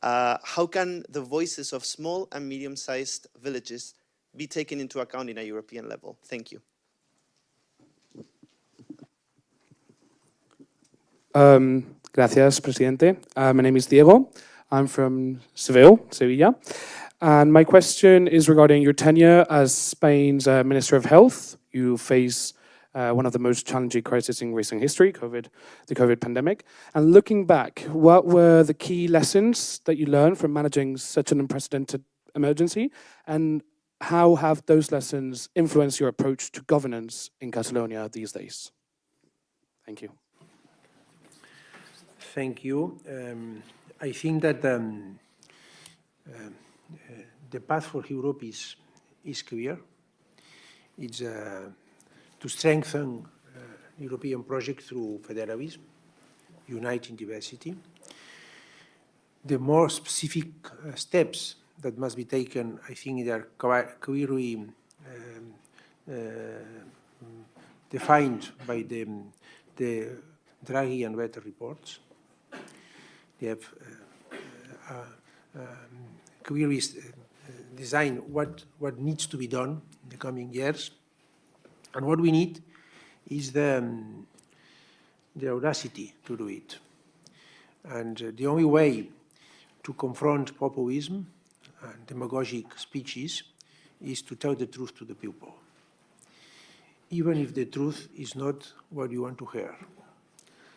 how can the voices of small and medium-sized villages be taken into account in a European level? Thank you. Gracias, Presidente. My name is Diego. I'm from Sevilla. And my question is regarding your tenure as Spain's Minister of Health. You face one of the most challenging crises in recent history, the COVID pandemic. And looking back, what were the key lessons that you learned from managing such an unprecedented emergency? And how have those lessons influenced your approach to governance in Catalonia these days? Thank you. Thank you. I think that the path for Europe is clear. It's to strengthen European project through federalism, unite in diversity. The more specific steps that must be taken, I think, they are clearly defined by the Draghi and Wetter reports. They have clearly designed what needs to be done in the coming years. And what we need is the audacity to do it. And the only way to confront populism and demagogic speeches is to tell the truth to the people, even if the truth is not what you want to hear.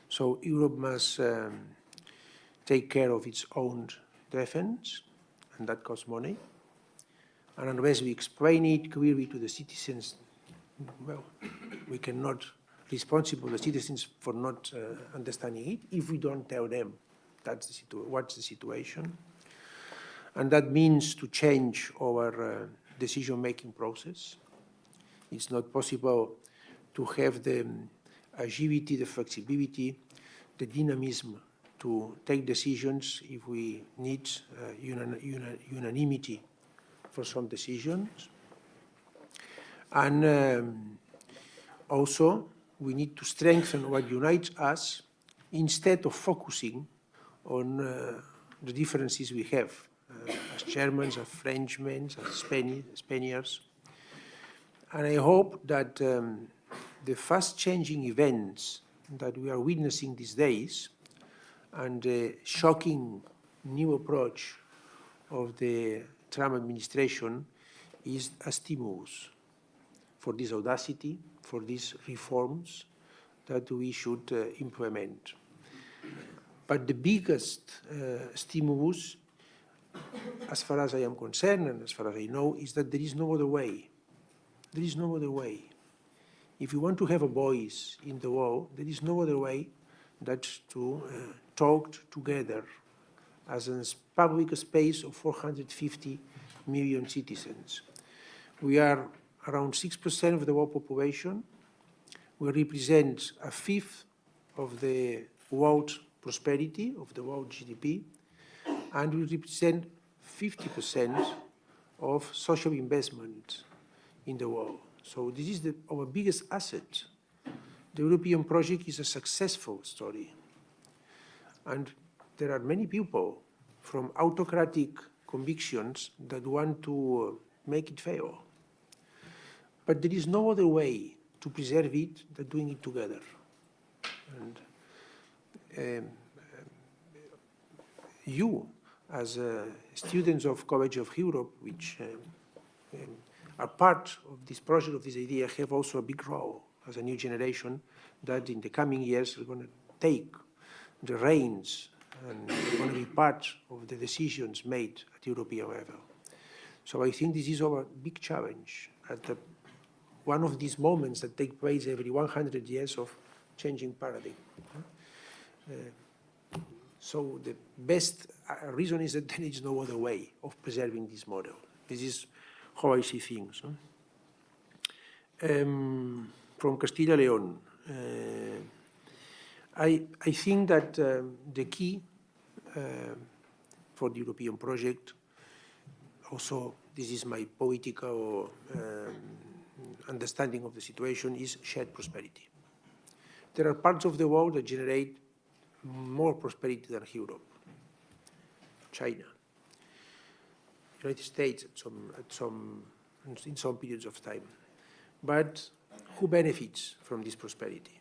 So Europe must take care of its own defense, and that costs money. And unless we explain it clearly to the citizens, well, we cannot responsible the citizens for not understanding it if we don't tell them what's the situation. And that means to change our decision-making process. It's not possible to have the agility, the flexibility, the dynamism to take decisions if we need unanimity for some decisions. And also, we need to strengthen what unites us instead of focusing on the differences we have as Germans, as Frenchmen, as Spaniards. And I hope that the fast-changing events that we are witnessing these days and the shocking new approach of the Trump administration is a stimulus for this audacity, for these reforms that we should implement. But the biggest stimulus, as far as I am concerned and as far as I know, is that there is no other way. There is no other way. If you want to have a voice in the world, there is no other way than to talk together as a public space of 450 million citizens. We are around 6% of the world population. We represent a fifth of the world prosperity, of the world GDP, and we represent 50% of social investment in the world. So this is our biggest asset. The European project is a successful story. And there are many people from autocratic convictions that want to make it fail. But there is no other way to preserve it than doing it together. And you, as students of College of Europe, which are part of this project, of this idea, have also a big role as a new generation that in the coming years are going to take the reins and are going to be part of the decisions made at European level. So I think this is our big challenge at one of these moments that take place every 100 years of changing paradigm. So the best reason is that there is no other way of preserving this model. This is how I see things. From Castilla y León, I think that the key for the European project, also this is my political understanding of the situation, is shared prosperity. There are parts of the world that generate more prosperity than Europe. China, United States in some periods of time. But who benefits from this prosperity?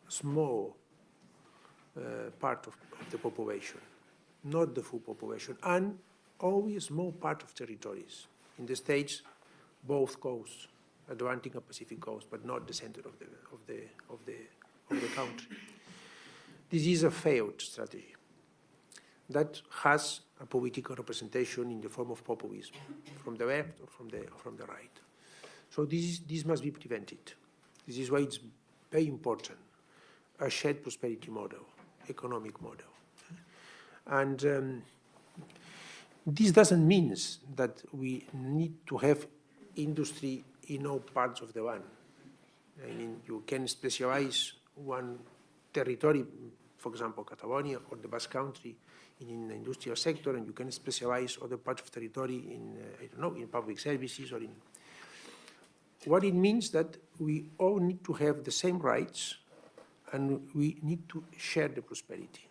A small part of the population, not the full population, and only a small part of territories. In the States, both coasts, Atlantic and Pacific coast, but not the center of the country. This is a failed strategy that has a political representation in the form of populism, from the left or from the right. So this must be prevented. This is why it's very important, a shared prosperity model, economic model. And this doesn't mean that we need to have industry in all parts of the land. I mean, you can specialize one territory, for example, Catalonia or the Basque Country, in the industrial sector, and you can specialize other parts of territory in, I don't know, in public services or in. What it means that we all need to have the same rights, and we need to share the prosperity.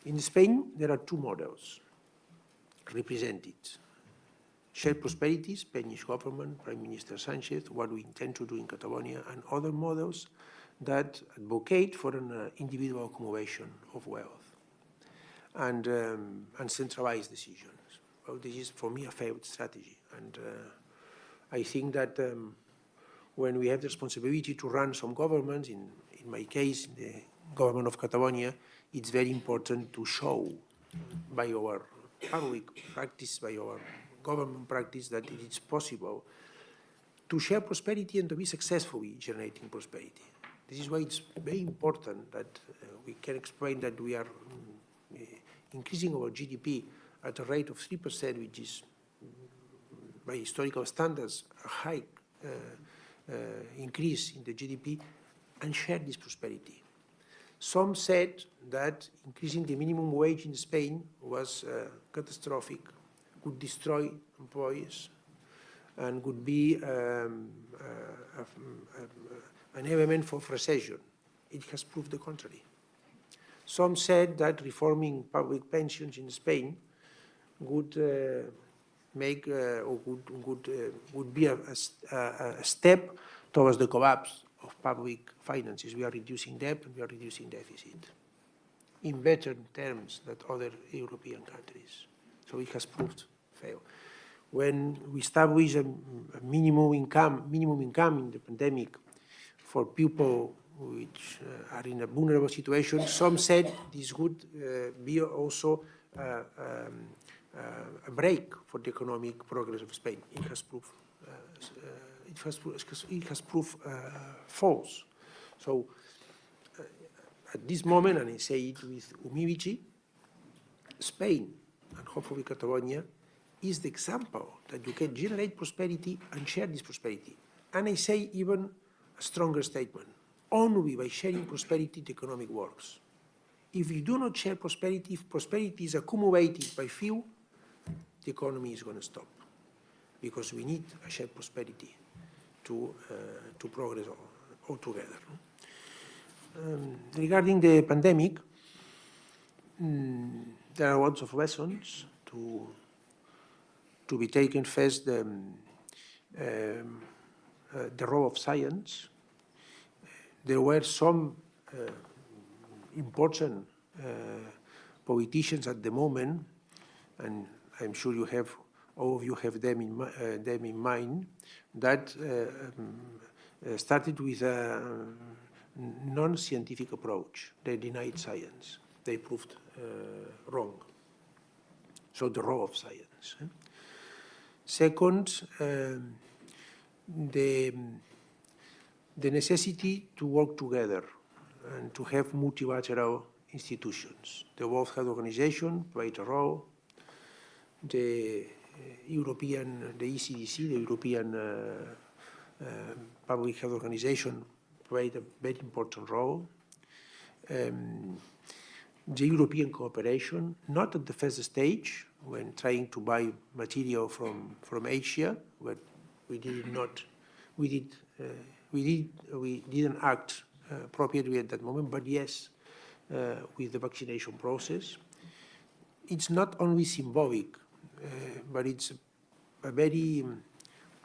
In Spain, there are two models represented. Shared prosperity, Spanish government, Prime Minister Sanchez, what we intend to do in Catalonia, and other models that advocate for an individual accumulation of wealth and centralized decisions. Well, this is, for me, a failed strategy. And I think that when we have the responsibility to run some governments, in my case, the government of Catalonia, it's very important to show by our public practice, by our government practice, that it is possible to share prosperity and to be successfully generating prosperity. This is why it's very important that we can explain that we are increasing our GDP at a rate of 3%, which is, by historical standards, a high increase in the GDP, and share this prosperity. Some said that increasing the minimum wage in Spain was catastrophic, would destroy employees, and would be an element of recession. It has proved the contrary. Some said that reforming public pensions in Spain would make or would be a step towards the collapse of public finances. We are reducing debt and we are reducing deficit in better terms than other European countries. So it has proved fail. When we established a minimum income in the pandemic for people which are in a vulnerable situation, some said this would be also a break for the economic progress of Spain. It has proved false. So at this moment, and I say it with humility, Spain and hopefully Catalonia is the example that you can generate prosperity and share this prosperity. And I say even a stronger statement. Only by sharing prosperity the economic works. If you do not share prosperity, if prosperity is accumulated by few, the economy is going to stop. Because we need a shared prosperity to progress all together. Regarding the pandemic, there are lots of lessons to be taken. First, the role of science. There were some important politicians at the moment, and I'm sure you have, all of you have them in mind, that started with a non-scientific approach. They denied science. They proved wrong. So the role of science. Second, the necessity to work together and to have multilateral institutions. The World Health Organization played a role. The ECDC, the European Public Health Organization, played a very important role. The European cooperation, not at the first stage, when trying to buy material from Asia, but we didn't act appropriately at that moment, but yes, with the vaccination process. It's not only symbolic, but it's a very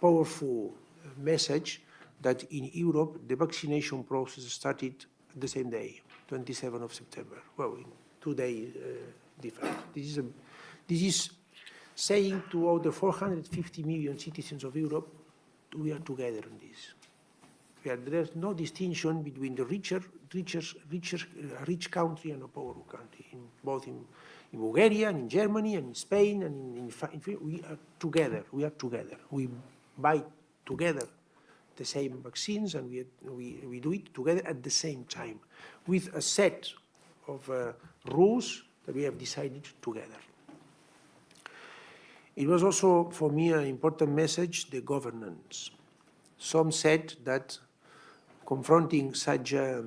powerful message that in Europe, the vaccination process started the same day, 27th of September. Well, in 2 days different. This is saying to all the 450 million citizens of Europe, we are together in this. There's no distinction between the rich country and a poor country, both in Bulgaria and in Germany and in Spain and in we are together. We are together. We buy together the same vaccines, and we do it together at the same time with a set of rules that we have decided together. It was also, for me, an important message, the governance. Some said that confronting such a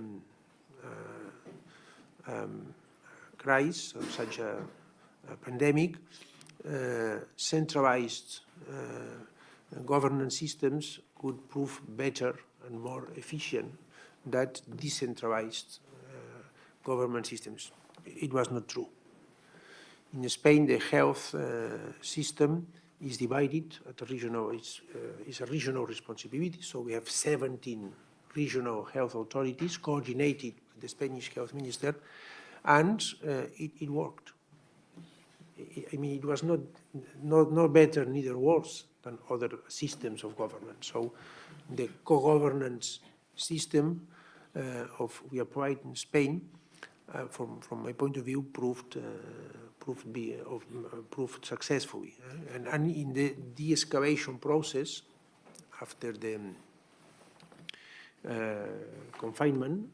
crisis, or such a pandemic, centralized governance systems could prove better and more efficient than decentralized government systems. It was not true. In Spain, the health system is divided at a regional, it's a regional responsibility, so we have 17 regional health authorities coordinated with the Spanish health minister, and it worked. I mean, it was not better, neither worse than other systems of government. So the co-governance system we applied in Spain, from my point of view, proved successfully. And in the de-escalation process, after the confinement,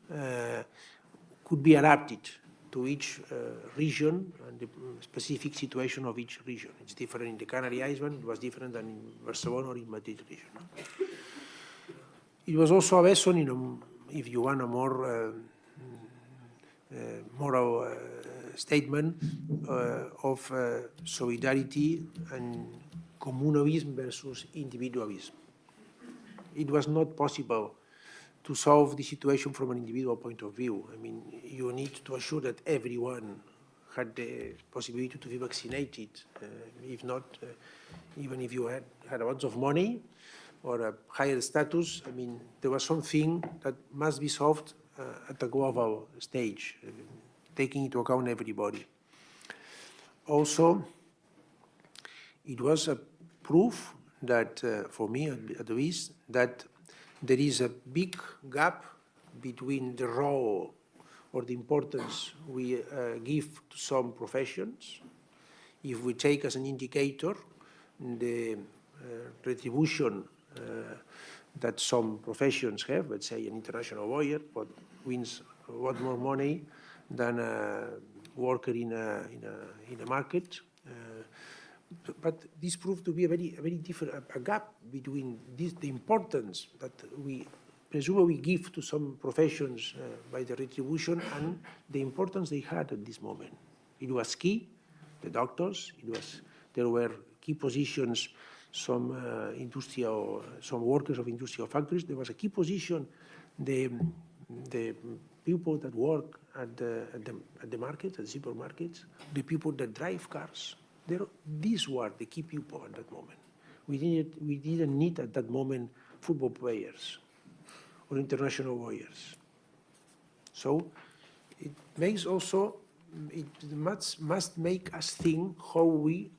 could be adapted to each region and the specific situation of each region. It's different in the Canary Islands, it was different than in Barcelona or in Madrid region. It was also a lesson in, if you want, a more moral statement of solidarity and communalism versus individualism. It was not possible to solve the situation from an individual point of view. I mean, you need to assure that everyone had the possibility to be vaccinated. If not, even if you had a lot of money or a higher status, I mean, there was something that must be solved at a global stage, taking into account everybody. Also, it was a proof that, for me at least, that there is a big gap between the role or the importance we give to some professions. If we take as an indicator the retribution that some professions have, let's say an international lawyer, but wins a lot more money than a worker in a market. But this proved to be a very different, a gap between the importance that we presumably give to some professions by the retribution and the importance they had at this moment. It was key, the doctors, there were key positions, some workers of industrial factories. There was a key position, the people that work at the market, at the supermarkets, the people that drive cars. These were the key people at that moment. We didn't need at that moment football players or international lawyers. So it makes also, it must make us think how we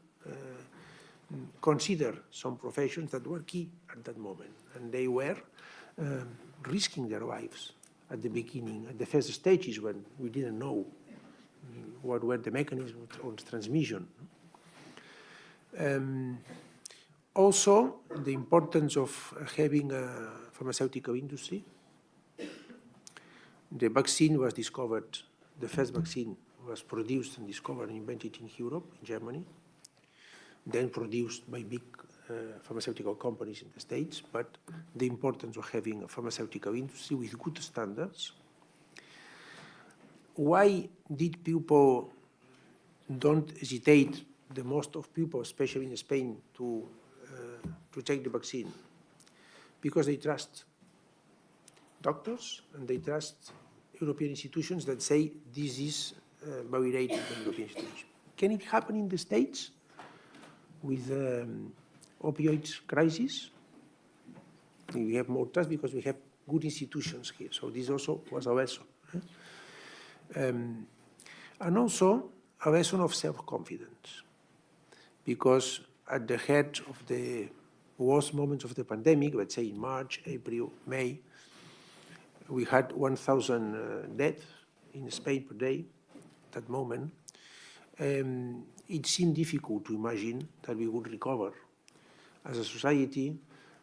consider some professions that were key at that moment. And they were risking their lives at the beginning, at the first stages when we didn't know what were the mechanisms of transmission. Also, the importance of having a pharmaceutical industry. The vaccine was discovered, the first vaccine was produced and discovered and invented in Europe, in Germany, then produced by big pharmaceutical companies in the States, but the importance of having a pharmaceutical industry with good standards. Why did people don't hesitate, the most of people, especially in Spain, to take the vaccine? Because they trust doctors and they trust European institutions that say this is validated by European institutions. Can it happen in the States with opioid crisis? We have more trust because we have good institutions here. So this also was a lesson. And also a lesson of self-confidence, because at the head of the worst moments of the pandemic, let's say in March, April, May, we had 1,000 deaths in Spain per day at that moment. It seemed difficult to imagine that we would recover as a society,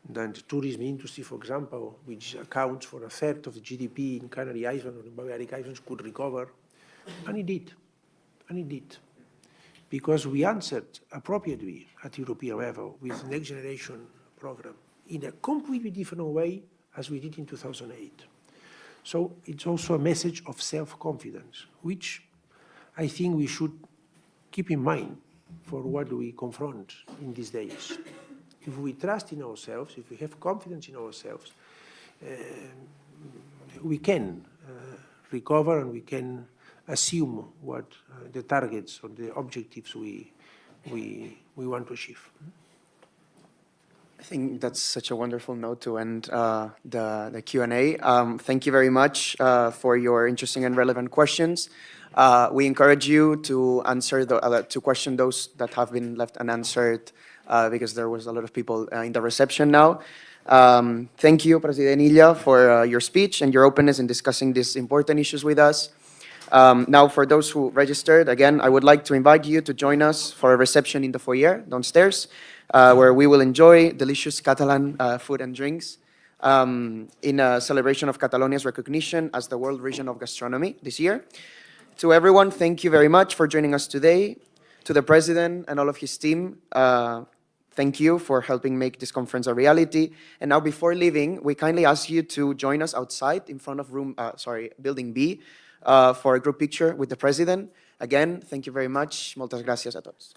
that the tourism industry, for example, which accounts for a third of the GDP in Canary Islands or in Balearic Islands, could recover. And it did. And it did. Because we answered appropriately at European level with the Next Generation program in a completely different way as we did in 2008. So it's also a message of self-confidence, which I think we should keep in mind for what we confront in these days. If we trust in ourselves, if we have confidence in ourselves, we can recover and we can assume what the targets or the objectives we want to achieve. I think that's such a wonderful note to end the Q&A. Thank you very much for your interesting and relevant questions. We encourage you to answer to question those that have been left unanswered because there was a lot of people in the reception now. Thank you, President Illa, for your speech and your openness in discussing these important issues with us. Now, for those who registered, again, I would like to invite you to join us for a reception in the foyer downstairs, where we will enjoy delicious Catalan food and drinks in a celebration of Catalonia's recognition as the World Region of Gastronomy this year. To everyone, thank you very much for joining us today. To the President and all of his team, thank you for helping make this conference a reality. And now, before leaving, we kindly ask you to join us outside in front of Building B for a group picture with the President. Again, thank you very much. Moltes gràcies a tots.